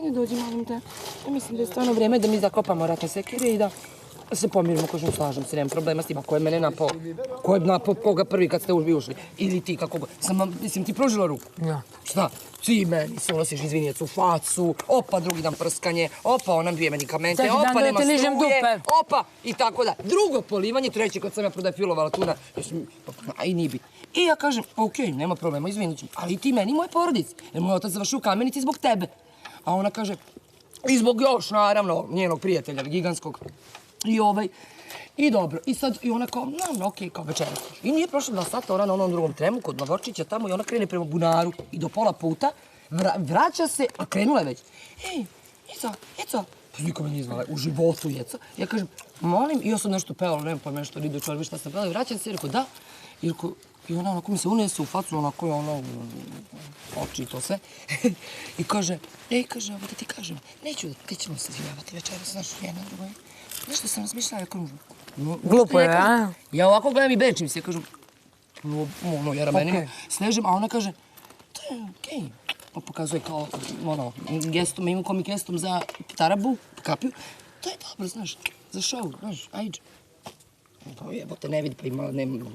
Ne dođi, molim te. Ja mislim da je stvarno vrijeme da mi zakopamo ratne sekire i da se pomirimo, kažem, slažem se, nemam problema s tim. Ko je mene napao? Ko je napao koga prvi kad ste ušli? Ili ti, kako god. Mislim, ti pružila ruku? Ja. Šta? Ti meni se unosiš izvinjec u facu, opa, drugi dan prskanje, opa, onam dvije medikamente, opa, nema struje, opa, i tako da. Drugo polivanje, treći kad sam ja prodefilovala tu a i nije bit. I ja kažem, okej, nema problema, izvinut ću, ali ti meni i moje porodice, jer moj otac završio u Kamenici zbog tebe. A ona kaže, i zbog još, naravno, njenog prijatelja, giganskog. I dobro, i sad, i ona kao, okej, kao večera. I nije prošlo 2 sata, ona na onom drugom tremu, kod Novorčića tamo, i ona krene prema bunaru i do pola puta, vraća se, a krenula je već. Ej, Jeco, pa niko me nije zvala, u životu Jeco. Ja kažem, molim, i ja sam nešto pevala, nemam pojma nešto, Lido Čorbi, šta sam pevala, i vraćam se, i rekao, da. I ona onako mi se unese u facu, onako je ono, oči i to sve. I kaže, ovo da ti kažem, nećemo se izvinjavati večera, znaš, jedna drugoj. Nešto sam razmišljala, glupo je, a? Ja ovako gledam i bečim se, kažem, ja ramenima snežim, a ona kaže, to je okej. Pa pokazuje kao, gestom, mimikom i gestom za tarabu, kapiju. To je dobro, znaš, za šou, znaš, ajde. Pa jebote, ne vidi, pa ima,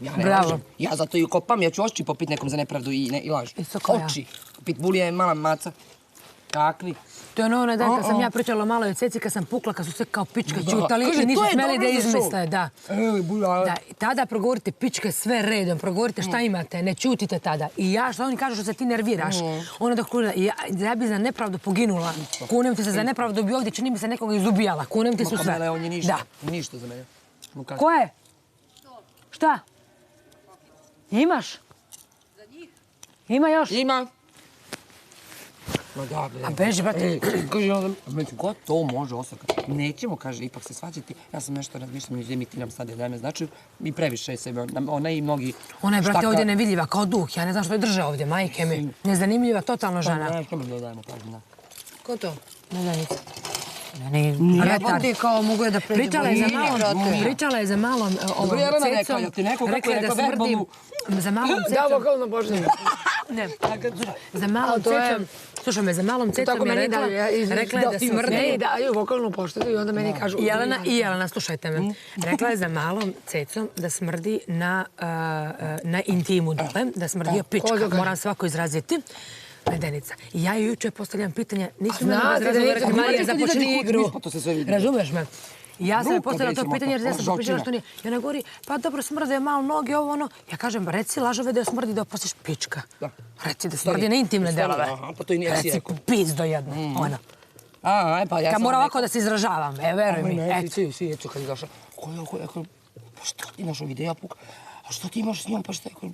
ja ne lažem. Ja zato i kopam, ja ću oči popit nekom za nepravdu i lažem. Oči. Pitbulija je mala maca. Kakvi? To je onaj dan kad sam ja pričala malo o Ceci, kad sam pukla, kad su sve kao pičke čutali i nisu smeli da izmisle, da. Tada progovorite pičke sve redom, progovorite šta imate, ne čutite tada. I ja, što oni kažu što se ti nerviraš, ona dok ja bi za nepravdu poginula. Kunem ti se za nepravdu bi ovdje, čini mi se nekoga izubijala. Kunem ti su sve. Kamele, on je ništa za mene. Ko je? Šta? Imaš? Za njih? Ima još? Ima. A beži, brate. Kaže, ko to može osakati? Nećemo, kaže, ipak se svađati. Ja sam nešto razmišljam, izvimiti nam sad da me značaju i previše sebe. Ona i mnogi... Ona je, brate, ovdje nevidljiva, kao duh. Ja ne znam što je drže ovdje, majke mi. Nezanimljiva, totalno žena. Ne, što mi dodajemo pažnju, da. Ko to? Nezanica. Ne, kao mogu je da pređemo. Pričala je za malom Cecom. Rekla je da smrdi za malom Cecom. Da, vokalno božnije. Ne, za malom Cecom. Slušaj me, za malom Cecom je rekla je da smrdi. Ne, daju vokalnu poštetu i onda meni kažu... I Jelena, slušajte me. Rekla je za malom Cecom da smrdi na intimu dole, da smrdi pička. Moram svako izraziti. Medenica. I ja joj juče postavljam pitanje, nisu me razrazove rekao Marija započni igru. Razumeš me? Ja sam je postavila to pitanje jer ja sam popričala što nije. I ona govori, pa dobro, smrde je malo noge, ovo ono. Ja kažem, reci lažove da je smrdi da opostiš pička. Reci da smrdi na intimne delove. Reci pizdo jedno. Ona. Kad mora ovako da se izražavam, veruj mi. Svi jeću kad je došla. Pa što ti imaš ovdje, ja puka? A što ti imaš s njom, pa šta je?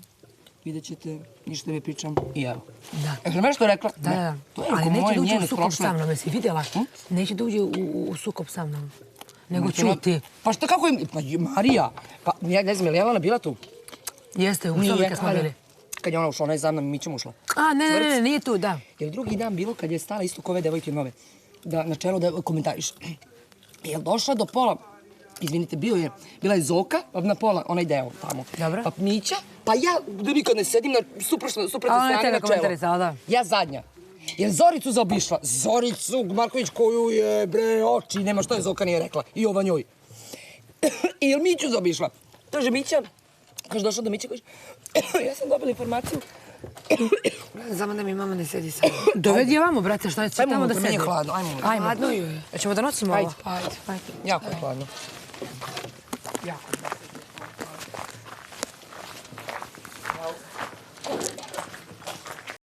Vidjet ćete, ništa mi pričam i evo. Da. Jel me što je rekla? Da. Ali neće da uđe u sukob sa mnom, jesi vidjela? Neće da uđe u sukob sa mnom. Nego čuti. Pa šta, kako je? Pa Marija, pa ja ne znam, je li Jelena bila tu? Jeste, u sobi kad smo bili. Kad je ona ušla, ona je za mnom i mi ćemo ušla. A, ne, nije tu, da. Jel drugi dan bilo kad je stala isto ko ove devojke nove? Da na čelu da komentariš. Jel došla do pola? Izvinite, bila je Zoka, na pola, onaj deo tamo. Dobro. Pa Mića, pa ja da nikad ne sedim na suprotne strane na čelo. Ja zadnja. Jer Zoricu zaobišla. Zoricu Marković koju je, bre, oči, nema što je Zoka nije rekla. I ova njoj. I jel Miću zaobišla? Kaže Mića, kaže došla do Mića, kaže, ja sam dobila informaciju. Samo da mi mama ne sedi sada. Dovedi je vamo, brate, šta je tamo da sedi? Ajmo, hladno, ajmo. Hladno ju je. Ćemo da nosimo ovo? Ajde. Jako je hladno. Jako.